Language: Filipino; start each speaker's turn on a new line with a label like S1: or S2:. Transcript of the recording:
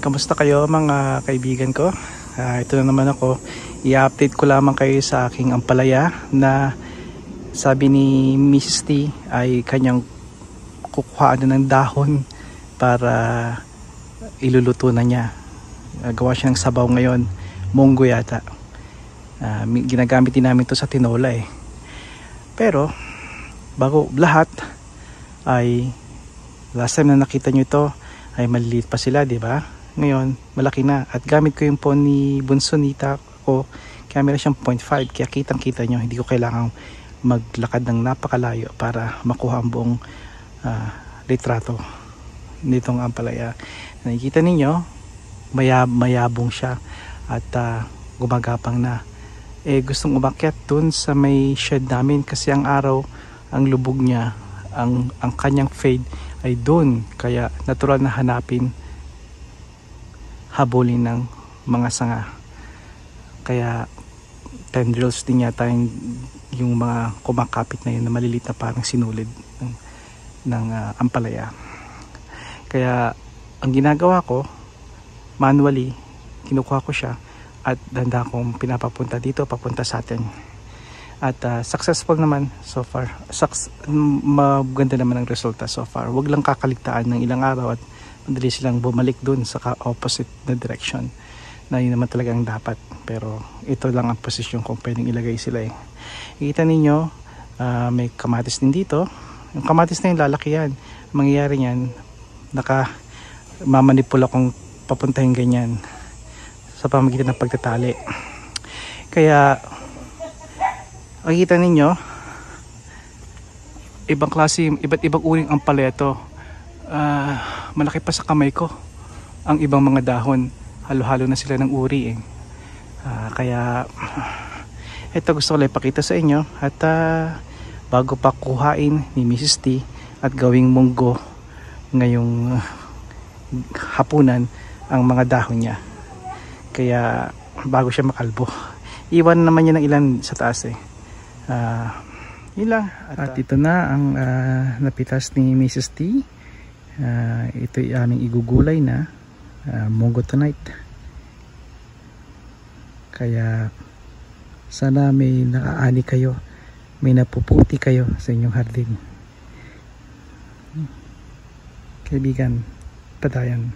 S1: Kamusta kayo mga kaibigan ko? Ito na naman ako. I-update ko lamang kayo sa aking ampalaya na sabi ni Mrs. T ay kanyang kukuhaan ng dahon para iluluto na niya. Gawa siya ng sabaw ngayon. Munggo yata. Ginagamit din namin to sa tinola eh. Pero bago lahat ay last time na nakita nyo ito ay maliliit pa sila, di ba? Ngayon malaki na at gamit ko yung phone ni Bunsonita ko, camera siyang 0.5 kaya kitang kita nyo hindi ko kailangang maglakad ng napakalayo para makuha ang buong litrato nitong ampalaya. Nakikita ninyo mayabong siya at gumagapang na. Gustong umakyat dun sa may shed namin kasi ang araw, ang lubog niya, ang kanyang fade ay dun, kaya natural na hanapin, habulin ng mga sanga. Kaya tendrils din yata yung mga kumakapit na yun na maliliit na parang sinulid ng ampalaya. Kaya ang ginagawa ko, manually kinukuha ko siya at danda kong pinapapunta dito papunta sa atin. At successful naman so far. Maganda naman ang resulta so far. Huwag lang kakaligtaan ng ilang araw at madali silang bumalik dun sa opposite na direction na yun naman talagang dapat. Pero ito lang ang posisyon kung pwedeng ilagay sila eh. Ikita ninyo may kamatis din dito. Yung kamatis na yung lalaki yan. Mangyayari yan, mamanipula kung papuntahin ganyan sa pamagitan ng pagtatali. Kaya makikita ninyo ibang klase, iba't ibang uring ampalaya ito. Malaki pa sa kamay ko ang ibang mga dahon, halo-halo na sila ng uri eh. Kaya ito gusto ko lang ipakita sa inyo at bago pa kuhain ni Mrs. T at gawing munggo ngayong hapunan ang mga dahon niya, kaya bago siya makalbo iwan naman niya ng ilan sa taas eh. Yun lang at ito na ang napitas ni Mrs. T. Ito ay aming igugulay na munggo tonight, kaya sana may naaani kayo, may napuputi kayo sa inyong hardin. Kaibigan, padayan.